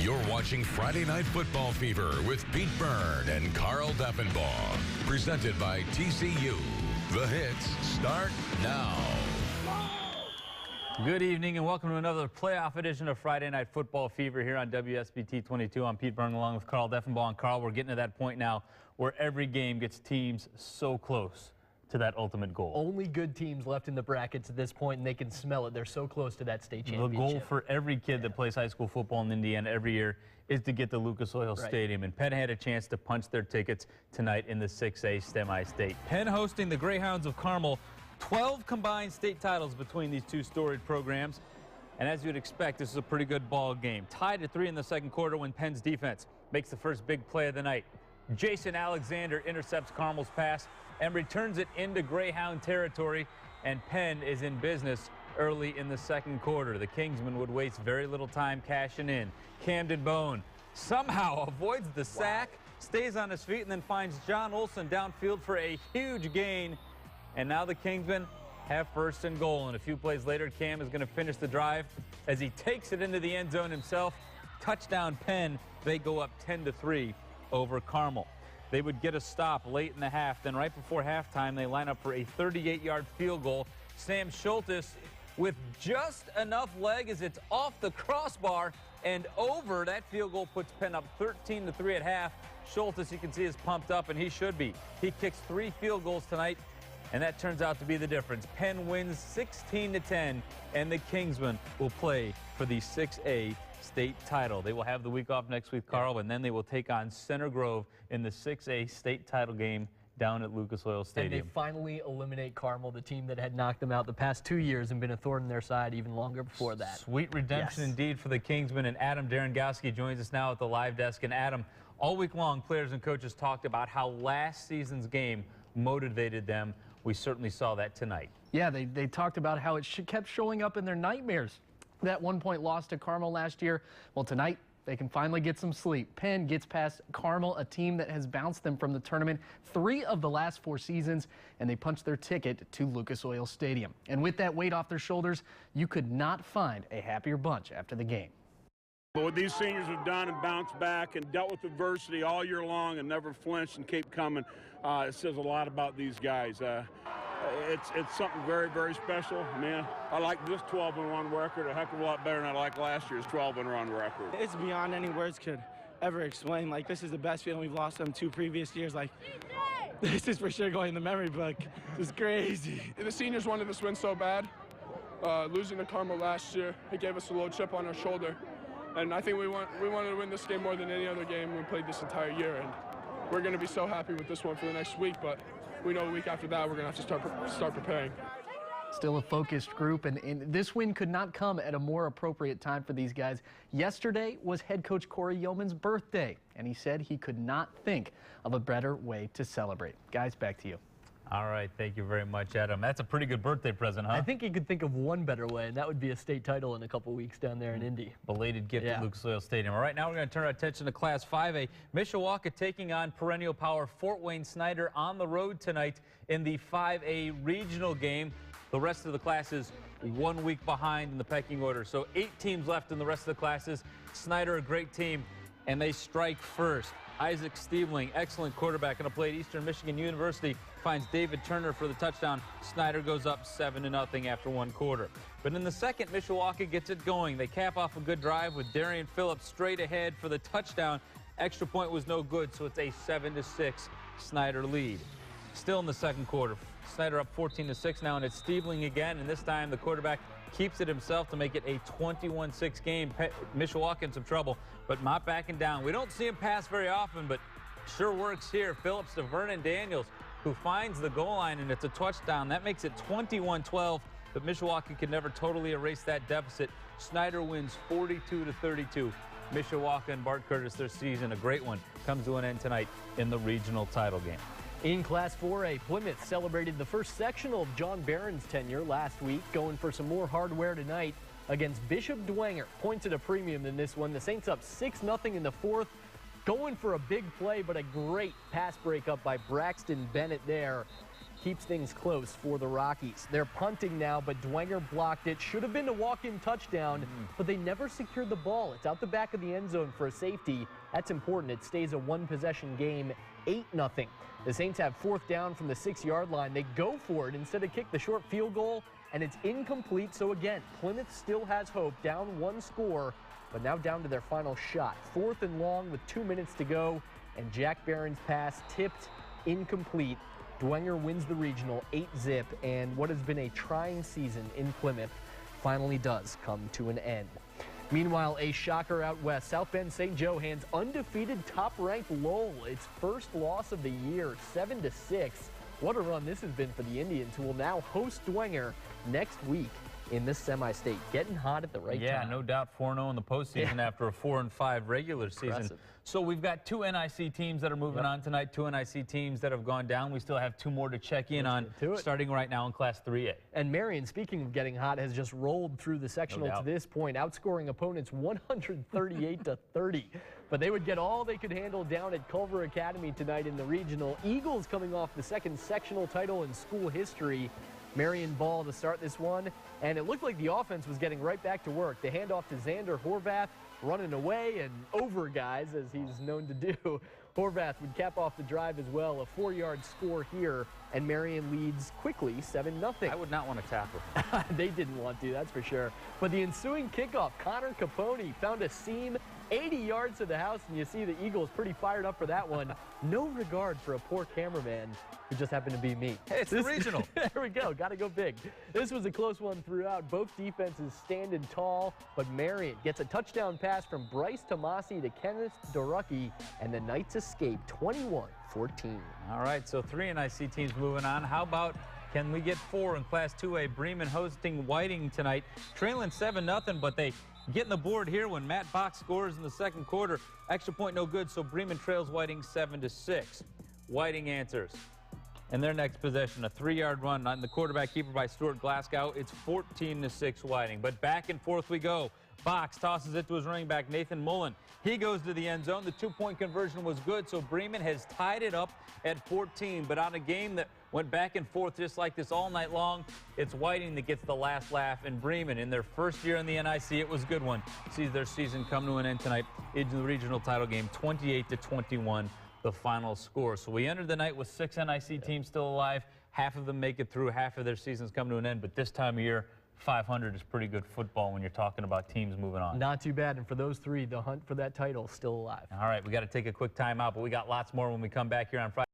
You're watching Friday Night Football Fever with Pete Byrne and Carl Deffenbaugh. Presented by TCU. The hits start now. Good evening and welcome to another playoff edition of Friday Night Football Fever here on WSBT-22. I'm Pete Byrne along with Carl Deffenbaugh. And Carl, we're getting to that point now where every game gets teams so close to that ultimate goal. Only good teams left in the brackets at this point, and they can smell it. They're so close to that state championship. The goal for every kid that plays high school football in Indiana every year is to get to Lucas Oil Stadium. And Penn had a chance to punch their tickets tonight in the 6A semi-state. Penn hosting the Greyhounds of Carmel. 12 combined state titles between these two storied programs. And as you'd expect, this is a pretty good ball game. Tied at 3 in the second quarter when Penn's defense makes the first big play of the night. Jason Alexander intercepts Carmel's pass and returns it into Greyhound territory, and Penn is in business early in the second quarter. The Kingsmen would waste very little time cashing in. Camden Bone somehow avoids the sack, stays on his feet, and then finds John Olson downfield for a huge gain. And now the Kingsmen have first and goal. And a few plays later, Cam is going to finish the drive as he takes it into the end zone himself. Touchdown Penn. They go up 10-3 over Carmel. They would get a stop late in the half. Then right before halftime, they line up for a 38-yard field goal. Sam Schultes with just enough leg as it's off the crossbar and over. That field goal puts Penn up 13-3 at half. Schultes, you can see, is pumped up, and he should be. He kicks 3 field goals tonight, and that turns out to be the difference. Penn wins 16-10, and the Kingsmen will play for the 6A state title. They will have the week off next week, Carl, and then they will take on Center Grove in the 6A state title game down at Lucas Oil Stadium. And they finally eliminate Carmel, the team that had knocked them out the past 2 years and been a thorn in their side even longer before that. Sweet redemption indeed for the Kingsmen. And Adam Darengowski joins us now at the live desk. And Adam, all week long, players and coaches talked about how last season's game motivated them. We certainly saw that tonight. Yeah, they talked about how it kept showing up in their nightmares. That 1-point loss to Carmel last year. Well, tonight they can finally get some sleep. Penn gets past Carmel, a team that has bounced them from the tournament 3 of the last 4 seasons, and they punch their ticket to Lucas Oil Stadium. And with that weight off their shoulders, you could not find a happier bunch after the game. But what these seniors have done and bounced back and dealt with adversity all year long and never flinched and keep coming, it says a lot about these guys. It's something very, very special. Man, I like this 12-1 record a heck of a lot better than I like last year's 12-1 record. It's beyond any words could ever explain. Like, this is the best feeling. We've lost them 2 previous years. Like, this is for sure going in the memory book. It's crazy. The seniors wanted this win so bad. Losing to Carmel last year, it gave us a little chip on our shoulder. And I think we wanted to win this game more than any other game we played this entire year. And we're going to be so happy with this one for the next week, but we know a week after that we're going to have to start preparing. Still a focused group, and this win could not come at a more appropriate time for these guys. Yesterday was head coach Corey Yeoman's birthday, and he said he could not think of a better way to celebrate. Guys, back to you. All right, thank you very much, Adam. That's a pretty good birthday present, huh? I think you could think of one better way, and that would be a state title in a couple weeks down there in Indy. Belated gift at Lucas Oil Stadium. All right, now we're going to turn our attention to Class 5A. Mishawaka taking on perennial power Fort Wayne Snyder on the road tonight in the 5A regional game. The rest of the classes 1 week behind in the pecking order. So 8 teams left in the rest of the classes. Snyder, a great team, and they strike first. Isaac Stiebling, excellent quarterback, going to play at Eastern Michigan University, finds David Turner for the touchdown. Snyder goes up 7-0 after 1 quarter. But in the second, Mishawaka gets it going. They cap off a good drive with Darian Phillips straight ahead for the touchdown. Extra point was no good, so it's a 7-6 Snyder lead. Still in the second quarter, Snyder up 14-6 now, and it's Stiebling again, and this time the quarterback keeps it himself to make it a 21-6 game. Mishawaka in some trouble, but not backing down. We don't see him pass very often, but sure works here. Phillips to Vernon Daniels, who finds the goal line, and it's a touchdown. That makes it 21-12, but Mishawaka can never totally erase that deficit. Snyder wins 42-32. Mishawaka and Bart Curtis, their season, a great one, comes to an end tonight in the regional title game. In Class 4A, Plymouth celebrated the first sectional of John Barron's tenure last week, going for some more hardware tonight against Bishop Dwenger. Points at a premium in this one. The Saints up 6-0 in the 4th, going for a big play, but a great pass breakup by Braxton Bennett there. keeps things close for the Rockies. They're punting now, but Dwenger blocked it. Should have been a walk-in touchdown, but they never secured the ball. It's out the back of the end zone for a safety. That's important. It stays a one-possession game, 8-0. The Saints have 4th down from the 6-yard line. They go for it instead of kick the short field goal, and it's incomplete. So again, Plymouth still has hope, down 1 score, but now down to their final shot. 4th and long with 2 minutes to go, and Jack Barron's pass tipped, incomplete. Dwenger wins the regional 8-zip, and what has been a trying season in Plymouth finally does come to an end. Meanwhile, a shocker out west. South Bend St. Joe hands undefeated top-ranked Lowell its first loss of the year, 7-6. What a run this has been for the Indians, who will now host Dwenger next week in this semi-state. Getting hot at the right time. Yeah, no doubt 4-0 in the postseason after a 4-5 regular season. Impressive. So we've got 2 NIC teams that are moving on tonight, 2 NIC teams that have gone down. We still have 2 more to check in on, starting right now in Class 3A. And Marion, speaking of getting hot, has just rolled through the sectional to this point, outscoring opponents 138-30. But they would get all they could handle down at Culver Academy tonight in the regional. Eagles coming off the 2nd sectional title in school history. Marion ball to start this one, and it looked like the offense was getting right back to work. They hand off to Xander Horvath, running away and over guys, as he's known to do. Horvath would cap off the drive as well, a 4-yard score here, and Marion leads quickly 7-0. I would not want to tackle. They didn't want to, that's for sure. But the ensuing kickoff, Connor Capone found a seam 80 yards to the house, and you see the Eagles pretty fired up for that one. No regard for a poor cameraman who just happened to be me. Hey, it's the regional. There we go. Got to go big. This was a close one throughout. Both defenses standing tall, but Marion gets a touchdown pass from Bryce Tomasi to Kenneth Dorucki, and the Knights escape 21-14. All right, so 3 NIC teams moving on. How about can we get 4 in Class 2A? Bremen hosting Whiting tonight, trailing 7-0, but they getting the board here when Matt Bach scores in the 2nd quarter. Extra point no good, so Bremen trails Whiting 7-6. Whiting answers. And their next possession, a 3-yard run on the quarterback keeper by Stuart Glasgow. It's 14-6 Whiting. But back and forth we go. Box tosses it to his running back, Nathan Mullen. He goes to the end zone. The 2-point conversion was good, so Bremen has tied it up at 14. But on a game that went back and forth just like this all night long, it's Whiting that gets the last laugh. And Bremen, in their first year in the NIC, it was a good one, sees their season come to an end tonight in the regional title game, 28-21. The final score. So we entered the night with 6 NIC teams still alive. Half of them make it through. Half of their seasons come to an end. But this time of year, 500 is pretty good football when you're talking about teams moving on. Not too bad. And for those 3, the hunt for that title is still alive. All right, we got to take a quick time out, but we got lots more when we come back here on Friday.